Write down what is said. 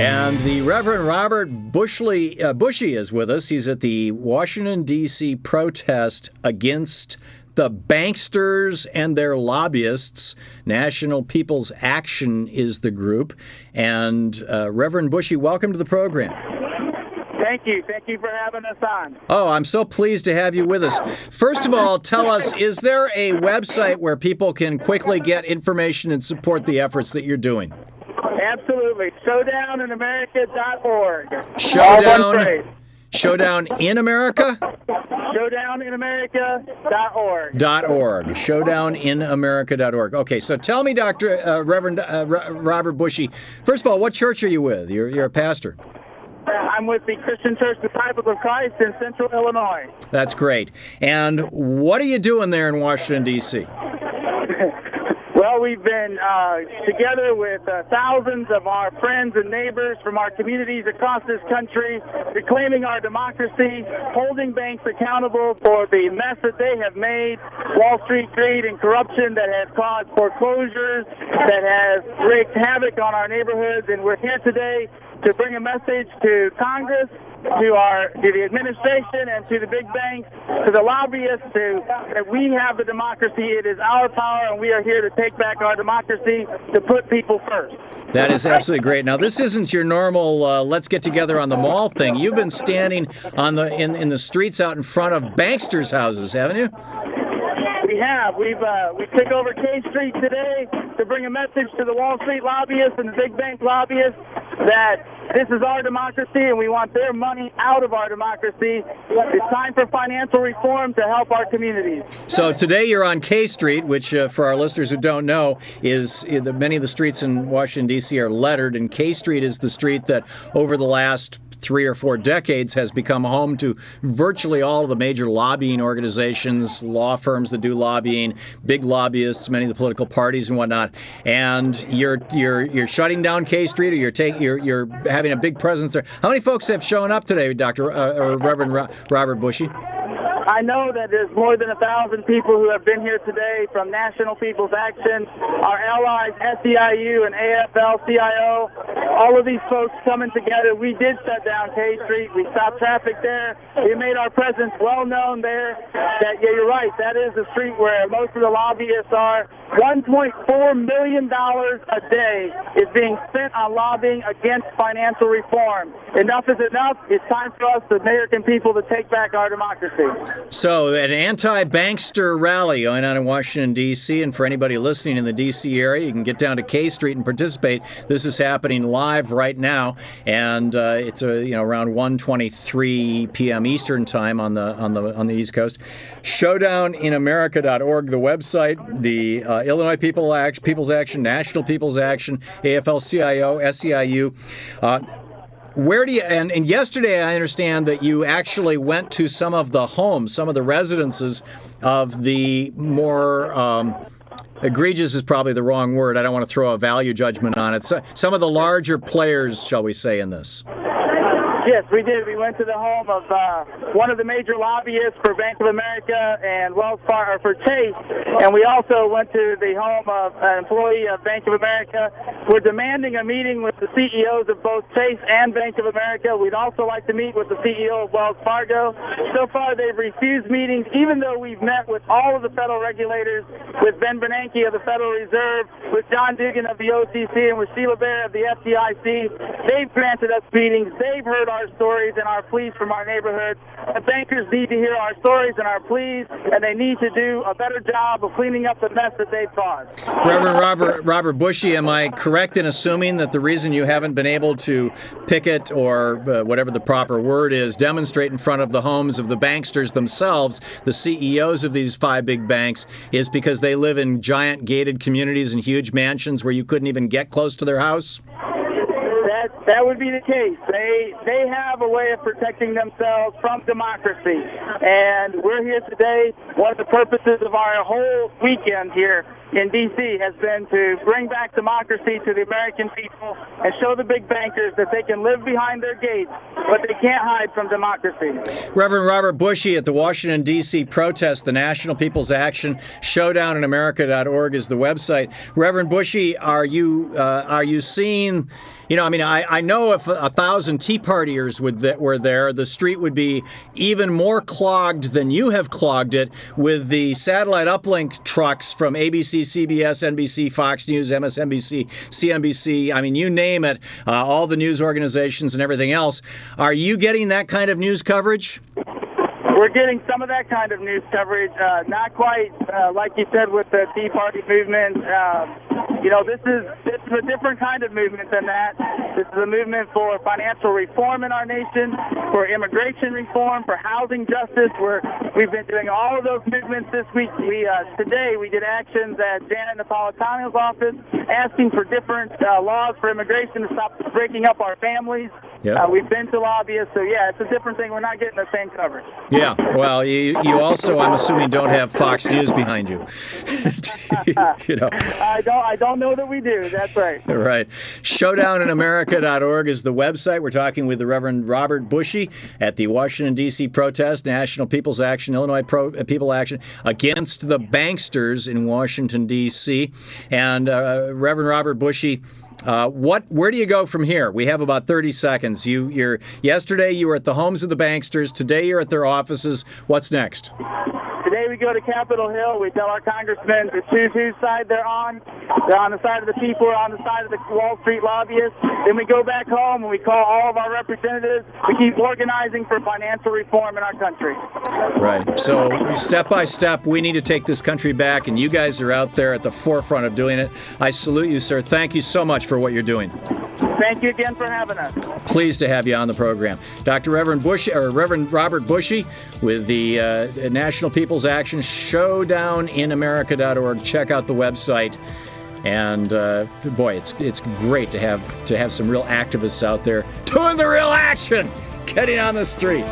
And the Reverend Robert Bushy is with us. He's at the Washington, D.C. protest against the banksters and their lobbyists. National People's Action is the group. And Reverend Bushy, welcome to the program. Thank you. Thank you for having us on. Oh, I'm so pleased to have you with us. First of all, tell us, is there a website where people can quickly get information and support the efforts that you're doing? Absolutely. ShowdownInAmerica.org. Showdown in America? ShowdownInAmerica.org. ShowdownInAmerica.org. Okay, so tell me, Reverend Robert Bushy, first of all, what church are you with? You're a pastor. I'm with the Christian Church Disciples of Christ in Central Illinois. That's great. And what are you doing there in Washington, D.C.? Well, we've been together with thousands of our friends and neighbors from our communities across this country, reclaiming our democracy, holding banks accountable for the mess that they have made, Wall Street greed and corruption that has caused foreclosures, that has wreaked havoc on our neighborhoods. And we're here today to bring a message to Congress, to the administration, and to the big banks, to the lobbyists, that we have the democracy. It is our power, and we are here to take back our democracy, to put people first. That is absolutely great. Now, this isn't your normal let's get together on the mall thing. You've been standing on in the streets out in front of banksters' houses, haven't you? We have. We took over K Street today to bring a message to the Wall Street lobbyists and the big bank lobbyists that this is our democracy and we want their money out of our democracy. It's time for financial reform to help our communities. So today you're on K Street, which for our listeners who don't know, is many of the streets in Washington, D.C. are lettered, and K Street is the street that over the last 3 or 4 decades has become home to virtually all of the major lobbying organizations, law firms that do lobbying, big lobbyists, many of the political parties and whatnot. And you're shutting down K Street, or you're having a big presence there. How many folks have shown up today, or Reverend Robert Bushy? I know that there's more than 1,000 people who have been here today from National People's Action, our allies, SEIU and AFL-CIO, all of these folks coming together. We did shut down K Street. We stopped traffic there. We made our presence well known there. Yeah, you're right. That is the street where most of the lobbyists are. $1.4 million a day is being spent on lobbying against financial reform. Enough is enough. It's time for us, the American people, to take back our democracy. So, an anti-bankster rally going on in Washington, D.C., and for anybody listening in the D.C. area, you can get down to K Street and participate. This is happening live right now, and it's around 1:23 p.m. Eastern time on the East Coast. ShowdownInAmerica.org, the website, the Illinois People's Action, National People's Action, AFL-CIO, SEIU. Where do you, and yesterday I understand that you actually went to some of the homes, some of the residences of the more egregious is probably the wrong word. I don't want to throw a value judgment on it. So, some of the larger players, shall we say, in this. Yes, we did. We went to the home of one of the major lobbyists for Bank of America and Wells Fargo, for Chase, and we also went to the home of an employee of Bank of America. We're demanding a meeting with the CEOs of both Chase and Bank of America. We'd also like to meet with the CEO of Wells Fargo. So far, they've refused meetings, even though we've met with all of the federal regulators, with Ben Bernanke of the Federal Reserve, with John Dugan of the OCC, and with Sheila Bair of the FDIC. They've granted us meetings. They've heard our stories and our pleas from our neighborhoods. The bankers need to hear our stories and our pleas, and they need to do a better job of cleaning up the mess that they've caused. Reverend Robert Bushy, am I correct in assuming that the reason you haven't been able to picket, or whatever the proper word is, demonstrate in front of the homes of the banksters themselves, the CEOs of these 5 big banks, is because they live in giant gated communities and huge mansions where you couldn't even get close to their house? That would be the case. They have a way of protecting themselves from democracy. And we're here today. One of the purposes of our whole weekend here in D.C. has been to bring back democracy to the American people and show the big bankers that they can live behind their gates, but they can't hide from democracy. Reverend Robert Bushy at the Washington, D.C. protest, the National People's Action, showdowninamerica.org is the website. Reverend Bushy, are you seeing... I know if 1,000 Tea Partiers were there, the street would be even more clogged than you have clogged it with the satellite uplink trucks from ABC, CBS, NBC, Fox News, MSNBC, CNBC. I mean, you name it, all the news organizations and everything else. Are you getting that kind of news coverage? We're getting some of that kind of news coverage, not quite like you said with the Tea Party movement. This is a different kind of movement than that. This is a movement for financial reform in our nation, for immigration reform, for housing justice. We've been doing all of those movements this week. Today we did actions at Janet Napolitano's office asking for different laws for immigration to stop breaking up our families. Yep. We've been to lobbyists, so yeah, it's a different thing. We're not getting the same coverage. Yeah, well, you also, I'm assuming, don't have Fox News behind you. I don't know that we do. That's right. Right. Showdowninamerica.org is the website. We're talking with the Reverend Robert Bushy at the Washington, D.C. protest, National People's Action, Illinois People Action against the Bankters in Washington, D.C. And Reverend Robert Bushy, where do you go from here? We have about 30 seconds. Yesterday you were at the homes of the Banksters. Today you're at their offices. What's next? Today we go to Capitol Hill. We tell our congressmen to choose whose side they're on. They're on the side of the people or on the side of the Wall Street lobbyists. Then we go back home and we call all of our representatives. We keep organizing for financial reform in our country. Right. So step by step, we need to take this country back, and you guys are out there at the forefront of doing it. I salute you, sir. Thank you so much for what you're doing. Thank you again for having us. Pleased to have you on the program. Reverend Robert Bushy with the National People's Action, showdowninamerica.org. Check out the website. And boy, it's great to have some real activists out there doing the real action, getting on the street.